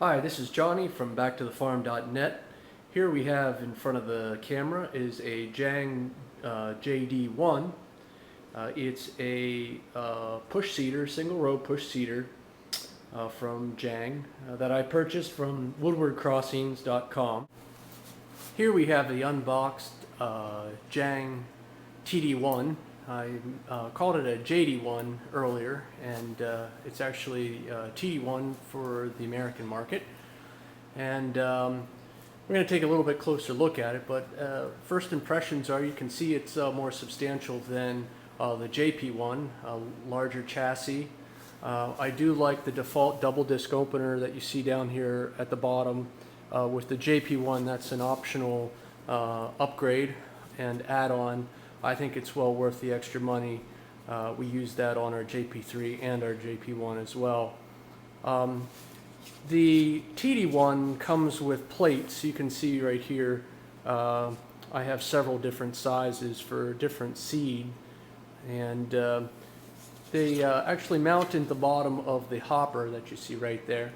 Hi, this is Johnny from backtothefarm.net. Here we have in front of the camera is a Jang JD-1. It's a push seeder, single row push seeder from Jang that I purchased from woodwardcrossings.com. Here we have the unboxed Jang TD-1. I called it a JD-1 earlier, and it's actually TD-1 for the American market. And we're going to take a little bit closer look at it, but first impressions are you can see it's more substantial than the JP-1, a larger chassis. I do like the default double disc opener that you see down here at the bottom. With the JP-1, that's an optional upgrade and add-on. I think it's well worth the extra money. We use that on our JP3 and our JP1 as well. The TD1 comes with plates. You can see right here I have several different sizes for different seed, and they actually mount in the bottom of the hopper that you see right there.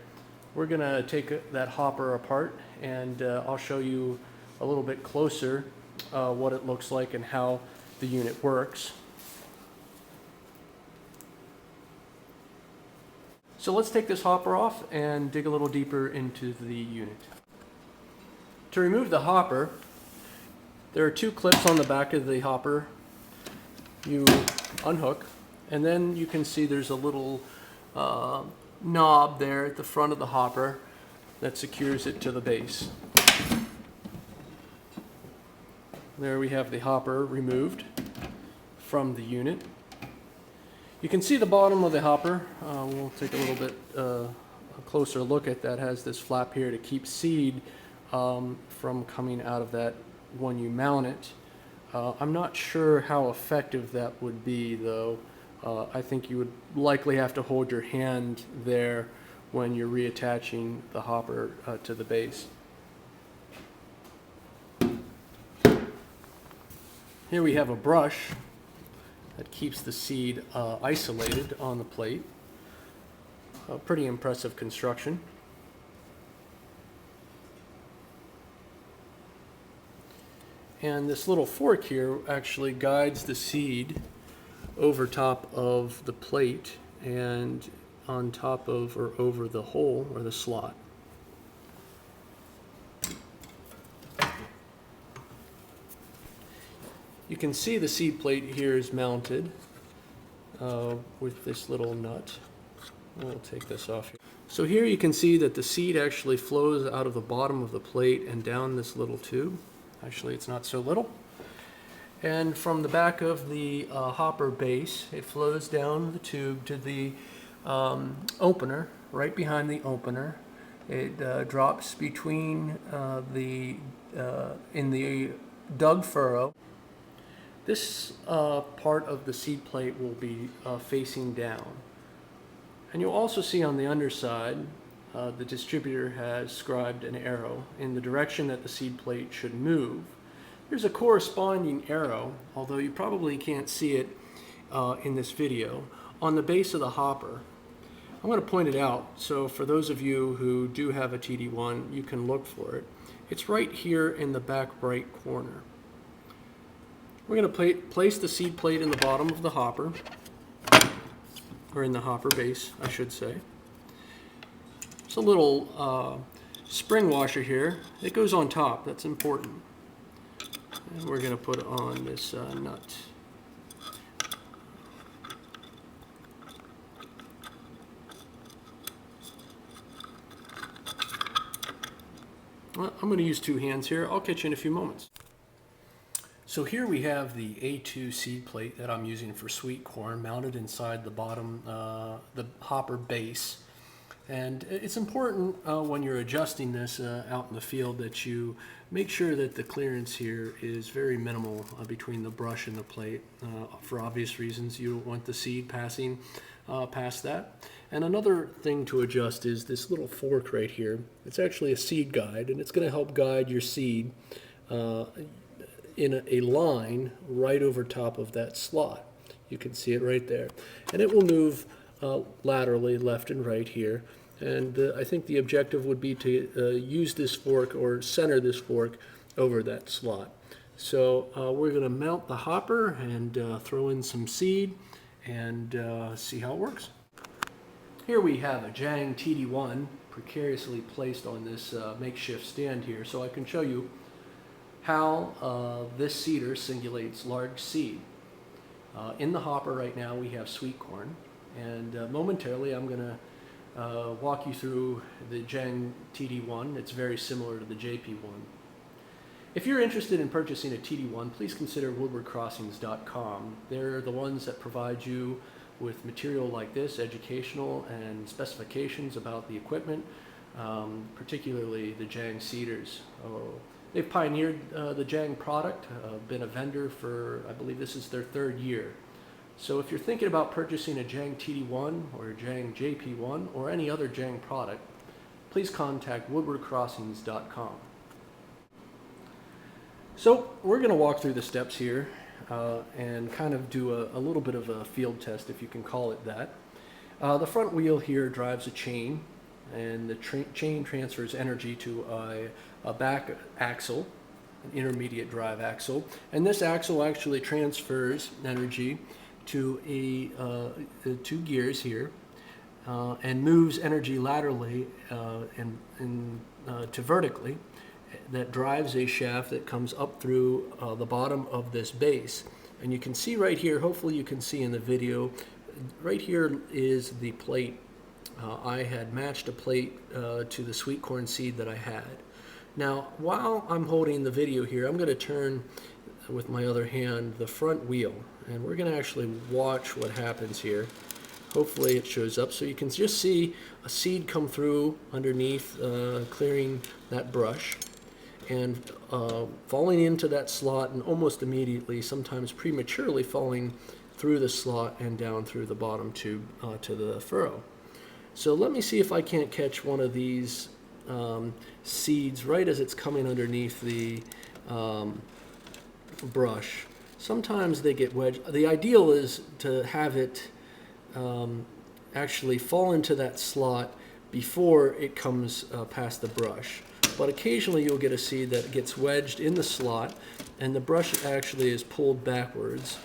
We're going to take that hopper apart, and I'll show you a little bit closer what it looks like and how the unit works. So let's take this hopper off and dig a little deeper into the unit. To remove the hopper, there are two clips on the back of the hopper. You unhook, and then you can see there's a little knob there at the front of the hopper that secures it to the base. There we have the hopper removed from the unit. You can see the bottom of the hopper. We'll take a little bit a closer look at that. It has this flap here to keep seed from coming out of that when you mount it. I'm not sure how effective that would be, though. I think you would likely have to hold your hand there when you're reattaching the hopper to the base. Here we have a brush that keeps the seed isolated on the plate. A pretty impressive construction. And this little fork here actually guides the seed over top of the plate and on top of or over the hole or the slot. You can see the seed plate here is mounted with this little nut. We'll take this off here. So here you can see that the seed actually flows out of the bottom of the plate and down this little tube. Actually, it's not so little. And from the back of the hopper base, it flows down the tube to the opener, right behind the opener. It drops between in the dug furrow. This part of the seed plate will be facing down. And you'll also see on the underside, the distributor has scribed an arrow in the direction that the seed plate should move. There's a corresponding arrow, although you probably can't see it in this video, on the base of the hopper. I'm going to point it out, so for those of you who do have a TD1, you can look for it. It's right here in the back right corner. We're going to place the seed plate in the bottom of the hopper, or in the hopper base, I should say. There's a little spring washer here. It goes on top. That's important. And we're going to put on this nut. Well, I'm going to use two hands here. I'll catch you in a few moments. So here we have the A2 seed plate that I'm using for sweet corn mounted inside the bottom, the hopper base. And it's important when you're adjusting this out in the field that you make sure that the clearance here is very minimal between the brush and the plate. For obvious reasons, you don't want the seed passing past that. And another thing to adjust is this little fork right here. It's actually a seed guide, and it's going to help guide your seed in a line right over top of that slot. You can see it right there. And it will move laterally left and right here. And I think the objective would be to use this fork or center this fork over that slot. So we're going to mount the hopper and throw in some seed and see how it works. Here we have a Jang TD-1 precariously placed on this makeshift stand here, so I can show you how this seeder singulates large seed. In the hopper right now we have sweet corn, and momentarily I'm going to walk you through the Jang TD-1. It's very similar to the JP-1. If you're interested in purchasing a TD-1, please consider woodwardcrossings.com. They're the ones that provide you with material like this, educational and specifications about the equipment, particularly the Jang Seeders. They've pioneered the Jang product, been a vendor for, I believe this is their 3rd year. So if you're thinking about purchasing a Jang TD-1 or a Jang JP-1 or any other Jang product, please contact woodwardcrossings.com. So we're going to walk through the steps here and kind of do a little bit of a field test, if you can call it that. The front wheel here drives a chain, and the chain transfers energy to a back axle, an intermediate drive axle, and this axle actually transfers energy to two gears here and moves energy laterally to vertically. That drives a shaft that comes up through the bottom of this base. And you can see right here, hopefully you can see in the video, right here is the plate. I had matched a plate to the sweet corn seed that I had. Now, while I'm holding the video here, I'm going to turn with my other hand the front wheel, and we're going to actually watch what happens here. Hopefully it shows up so you can just see a seed come through underneath, clearing that brush and falling into that slot, and almost immediately, sometimes prematurely, falling through the slot and down through the bottom tube to the furrow. So let me see if I can't catch one of these seeds right as it's coming underneath the brush. Sometimes they get wedged. The ideal is to have it actually fall into that slot before it comes past the brush. But occasionally you'll get a seed that gets wedged in the slot, and the brush actually is pulled backwards,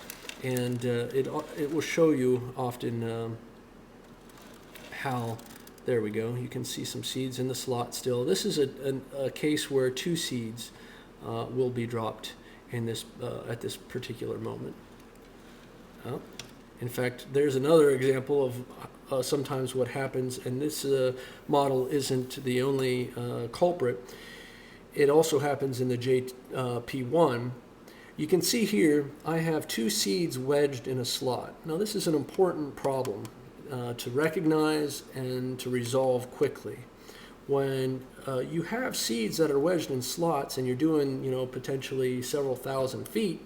and it will show you often how. There we go. You can see some seeds in the slot still. This is a case where 2 seeds will be dropped in this at this particular moment. In fact, there's another example of sometimes what happens, and this model isn't the only culprit. It also happens in the JP-1. You can see here I have 2 seeds wedged in a slot. Now this is an important problem to recognize and to resolve quickly. When you have seeds that are wedged in slots and you're doing, potentially several thousand feet,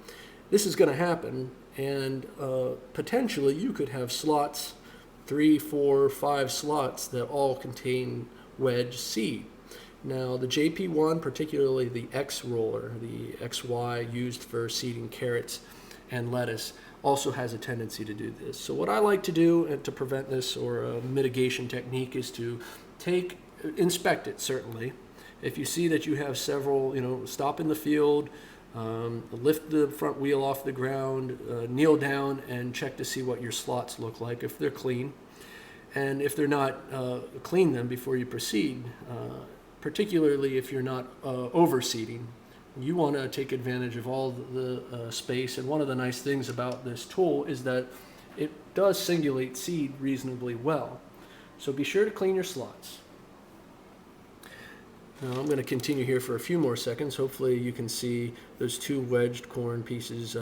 this is going to happen, and potentially you could have slots, 3, 4, 5 slots that all contain wedged seed. Now the JP-1, particularly the X roller, the XY used for seeding carrots and lettuce, also has a tendency to do this. So what I like to do to prevent this, or a mitigation technique, is to inspect it, certainly. If you see that you have several, stop in the field, lift the front wheel off the ground, kneel down and check to see what your slots look like, if they're clean. And if they're not, clean them before you proceed, particularly if you're not overseeding. You want to take advantage of all the space, and one of the nice things about this tool is that it does singulate seed reasonably well. So be sure to clean your slots. Now I'm going to continue here for a few more seconds. Hopefully you can see those 2 wedged corn pieces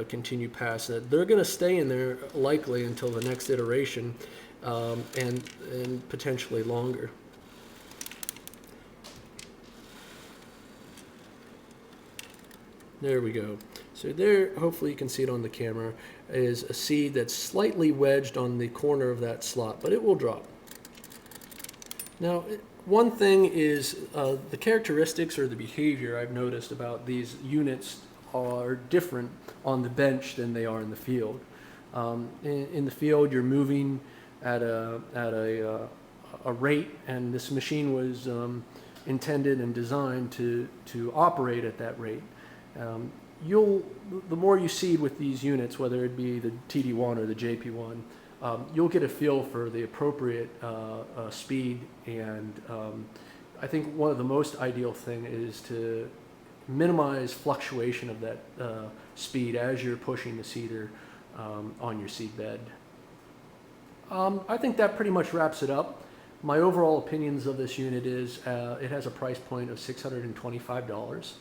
continue past that. They're going to stay in there likely until the next iteration, and potentially longer. There we go. So there, hopefully you can see it on the camera, is a seed that's slightly wedged on the corner of that slot, but it will drop. Now, one thing is the characteristics or the behavior I've noticed about these units are different on the bench than they are in the field. In the field, you're moving at a a rate, and this machine was intended and designed to operate at that rate. The more you seed with these units, whether it be the TD-1 or the JP-1, you'll get a feel for the appropriate speed, and I think one of the most ideal thing is to minimize fluctuation of that speed as you're pushing the seeder on your seed bed. I think that pretty much wraps it up. My overall opinions of this unit is it has a price point of $625.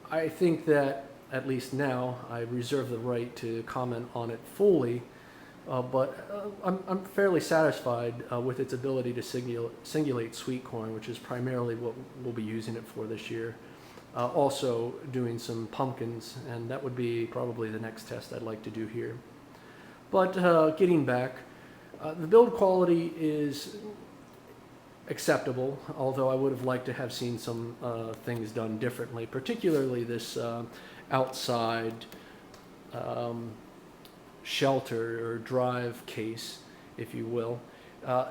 I think that, at least now, I reserve the right to comment on it fully, but I'm fairly satisfied with its ability to singulate sweet corn, which is primarily what we'll be using it for this year. Also doing some pumpkins, and that would be probably the next test I'd like to do here. But getting back, the build quality is acceptable, although I would have liked to have seen some things done differently, particularly this outside shelter or drive case, if you will.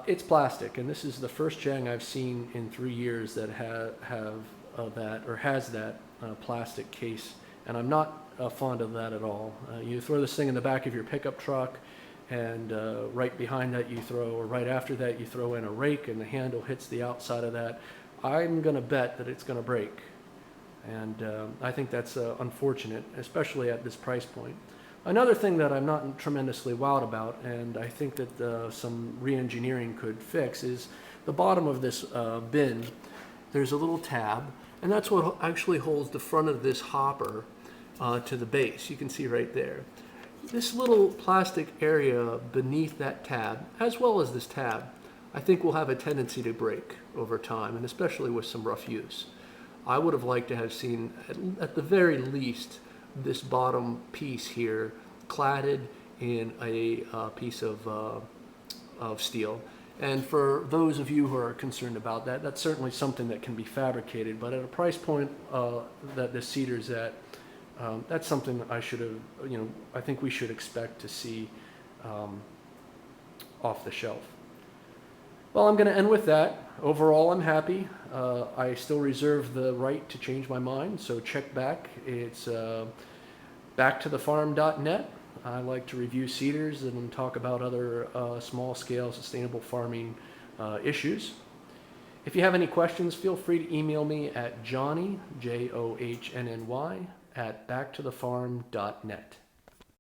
It's plastic, and this is the first Jang I've seen in 3 years that has that plastic case, and I'm not fond of that at all. You throw this thing in the back of your pickup truck, and right behind that or right after that you throw in a rake, and the handle hits the outside of that. I'm going to bet that it's going to break, and I think that's unfortunate, especially at this price point. Another thing that I'm not tremendously wowed about, and I think that some re-engineering could fix, is the bottom of this bin. There's a little tab, and that's what actually holds the front of this hopper to the base. You can see right there. This little plastic area beneath that tab, as well as this tab, I think will have a tendency to break over time, and especially with some rough use. I would have liked to have seen, at the very least, this bottom piece here cladded in a piece of steel. And for those of you who are concerned about that, that's certainly something that can be fabricated, but at a price point that the Seeder's at, that's something I should have, I think we should expect to see off the shelf. Well, I'm going to end with that. Overall, I'm happy. I still reserve the right to change my mind, so check back. It's backtothefarm.net. I like to review seeders and talk about other small-scale sustainable farming issues. If you have any questions, feel free to email me at Johnny, Johnnny, @backtothefarm.net.